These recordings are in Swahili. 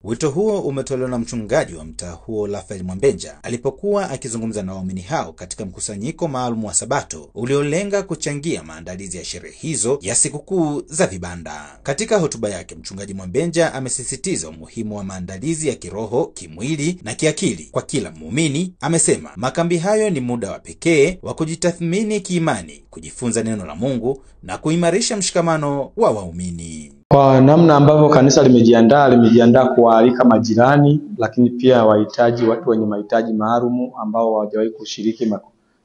Wito huo umetolewa na mchungaji wa mtaa huo Raphael Mwambenja alipokuwa akizungumza na waumini hao katika mkusanyiko maalum wa Sabato uliolenga kuchangia maandalizi ya sherehe hizo ya sikukuu za vibanda. Katika hotuba yake, mchungaji Mwambenja amesisitiza umuhimu wa maandalizi ya kiroho, kimwili na kiakili kwa kila muumini. Amesema makambi hayo ni muda wa pekee wa kujitathmini kiimani, kujifunza neno la Mungu na kuimarisha mshikamano wa waumini. Kwa namna ambavyo kanisa limejiandaa kuwaalika majirani, lakini pia wahitaji, watu wenye mahitaji maalum ambao hawajawahi kushiriki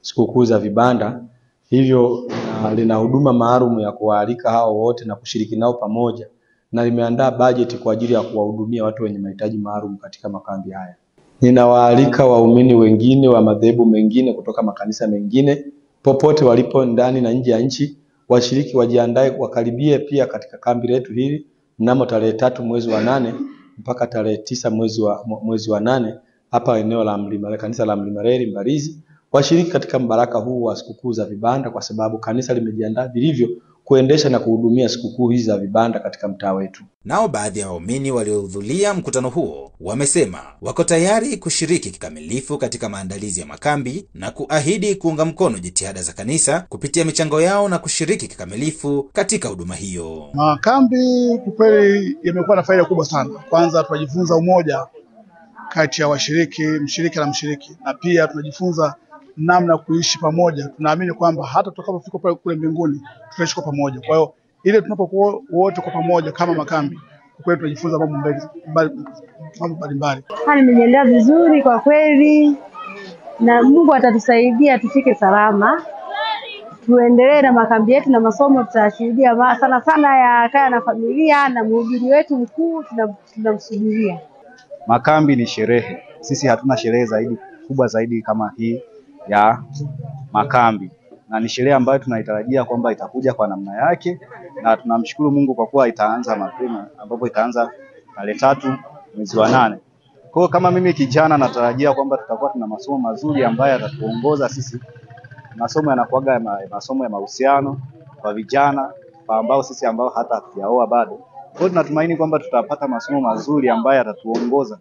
sikukuu za vibanda. Hivyo lina huduma maalum ya kuwaalika hao wote na kushiriki nao pamoja, na limeandaa bajeti kwa ajili ya kuwahudumia watu wenye mahitaji maalum katika makambi haya. Ninawaalika waumini wengine wa madhehebu mengine kutoka makanisa mengine popote walipo ndani na nje ya nchi, washiriki wajiandae wakaribie pia katika kambi letu hili mnamo tarehe 3 mwezi wa 8 mpaka tarehe 9 mwezi wa 8 hapa eneo la kanisa la Mlima Reli Mbalizi. Washiriki katika mbaraka huu wa sikukuu za vibanda, kwa sababu kanisa limejiandaa vilivyo kuendesha na kuhudumia sikukuu hizi za vibanda katika mtaa wetu. Nao baadhi ya waumini waliohudhuria mkutano huo wamesema wako tayari kushiriki kikamilifu katika maandalizi ya makambi na kuahidi kuunga mkono jitihada za kanisa kupitia michango yao na kushiriki kikamilifu katika huduma hiyo. Makambi kwa kweli yamekuwa na faida kubwa sana. Kwanza tunajifunza umoja kati ya washiriki, mshiriki na mshiriki, na pia tunajifunza namna kuishi pamoja. Tunaamini kwamba hata tutakapofika pale kule mbinguni tutaishi kwa pamoja. Kwa hiyo ile tunapokuwa wote kwa pamoja kama makambi, kwa kweli tunajifunza mambo mbalimbali. Nimejiandaa vizuri kwa kweli, na Mungu atatusaidia tufike salama. Tuendelee na makambi yetu na masomo, tutashuhudia sana sana ya kaya na familia, na mhubiri wetu mkuu tunamsubiria. Makambi ni sherehe. Sisi hatuna sherehe kubwa zaidi kama hii ya makambi, na ni sherehe ambayo tunaitarajia kwamba itakuja kwa namna yake, na tunamshukuru Mungu kwa kuwa itaanza mapema, ambapo itaanza tarehe 3 mwezi wa 8. Kwa hiyo kama mimi kijana natarajia kwamba tutakuwa tuna masomo mazuri ambayo yatatuongoza sisi. Masomo yanakuaga masomo ya mahusiano kwa vijana ambao sisi ambao hata hatujaoa bado. Kwa hiyo tunatumaini kwamba tutapata masomo mazuri ambayo yatatuongoza,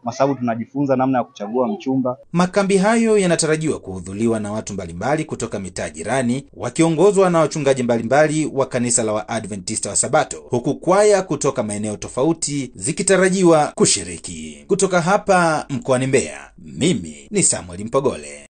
kwa sababu tunajifunza namna ya kuchagua mchumba. Makambi hayo yanatarajiwa kuhudhuriwa na watu mbalimbali kutoka mitaa jirani, wakiongozwa na wachungaji mbalimbali wa kanisa la Waadventista wa Sabato, huku kwaya kutoka maeneo tofauti zikitarajiwa kushiriki. Kutoka hapa mkoani Mbeya, mimi ni Samuel Mpogole.